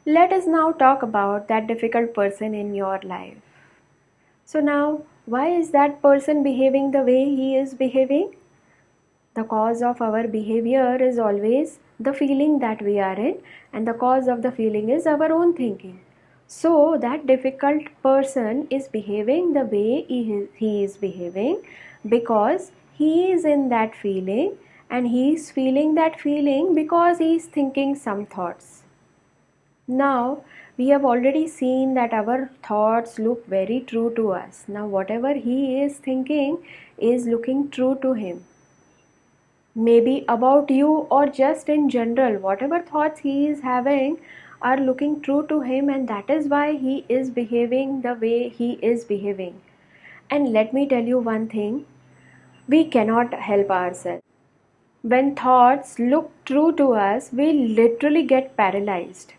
Let us now talk about that difficult person in your life. So now, why is that person behaving the way he is behaving? The cause of our behavior is always the feeling that we are in, and the cause of the feeling is our own thinking. So that difficult person is behaving the way he is behaving because he is in that feeling, and he is feeling that feeling because he is thinking some thoughts. Now, we have already seen that our thoughts look very true to us. Now, whatever he is thinking is looking true to him. Maybe about you or just in general, whatever thoughts he is having are looking true to him, and that is why he is behaving the way he is behaving. And let me tell you one thing, we cannot help ourselves. When thoughts look true to us, we literally get paralyzed.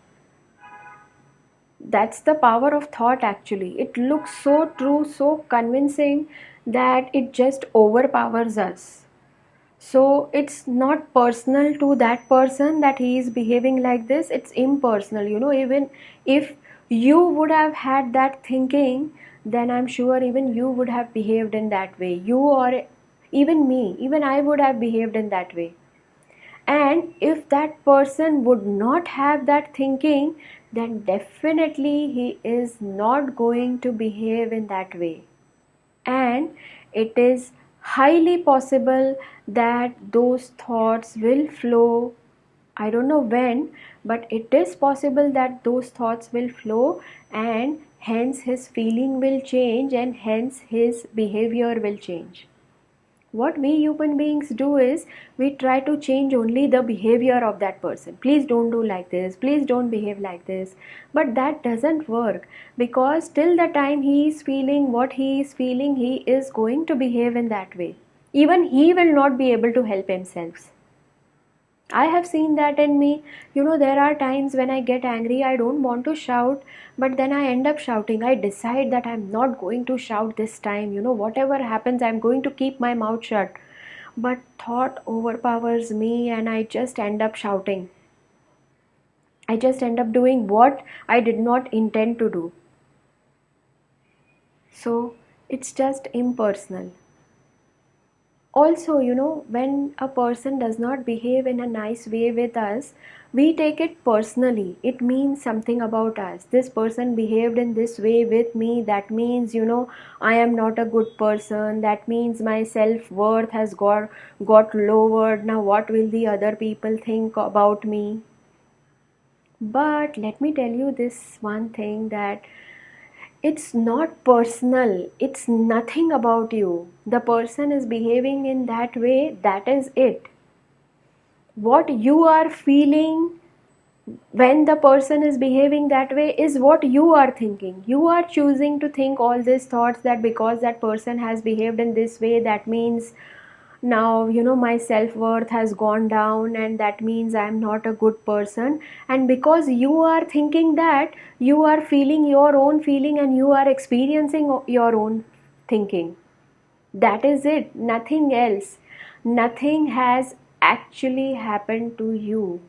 That's the power of thought actually. It looks so true, so convincing that it just overpowers us. So it's not personal to that person that he is behaving like this, it's impersonal. Even if you would have had that thinking, then I'm sure even you would have behaved in that way. You or even me, even I would have behaved in that way. And if that person would not have that thinking, then definitely he is not going to behave in that way. And it is highly possible that those thoughts will flow. I don't know when, but it is possible that those thoughts will flow, and hence his feeling will change, and hence his behavior will change. What we human beings do is we try to change only the behavior of that person. Please don't do like this, please don't behave like this. But that doesn't work, because till the time he is feeling what he is feeling, he is going to behave in that way. Even he will not be able to help himself. I have seen that in me. There are times when I get angry, I don't want to shout, but then I end up shouting. I decide that I'm not going to shout this time. Whatever happens, I'm going to keep my mouth shut. But thought overpowers me, and I just end up shouting. I just end up doing what I did not intend to do. So it's just impersonal. Also, when a person does not behave in a nice way with us, we take it personally. It means something about us. This person behaved in this way with me, that means I am not a good person. That means my self-worth has got lowered. Now what will the other people think about me? But let me tell you this one thing, that it's not personal. It's nothing about you. The person is behaving in that way, that is it. What you are feeling when the person is behaving that way is what you are thinking. You are choosing to think all these thoughts, that because that person has behaved in this way, that means now my self-worth has gone down, and that means I'm not a good person. And because you are thinking that, you are feeling your own feeling, and you are experiencing your own thinking. That is it, nothing else. Nothing has actually happened to you.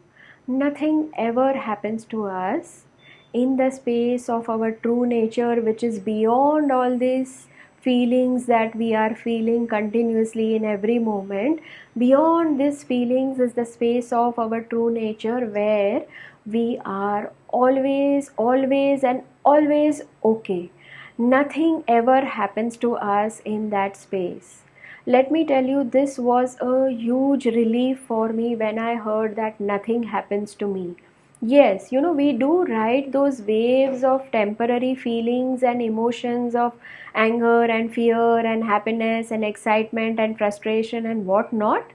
Nothing ever happens to us in the space of our true nature, which is beyond all these feelings that we are feeling continuously in every moment. Beyond these feelings is the space of our true nature, where we are always and always okay. Nothing ever happens to us in that space. Let me tell you, this was a huge relief for me when I heard that nothing happens to me. Yes, we do ride those waves of temporary feelings and emotions of anger and fear and happiness and excitement and frustration and whatnot,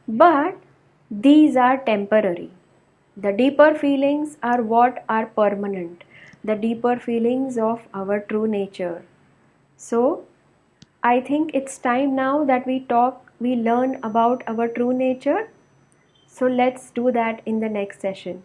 but these are temporary. The deeper feelings are what are permanent, the deeper feelings of our true nature. So, I think it's time now that we learn about our true nature. So let's do that in the next session.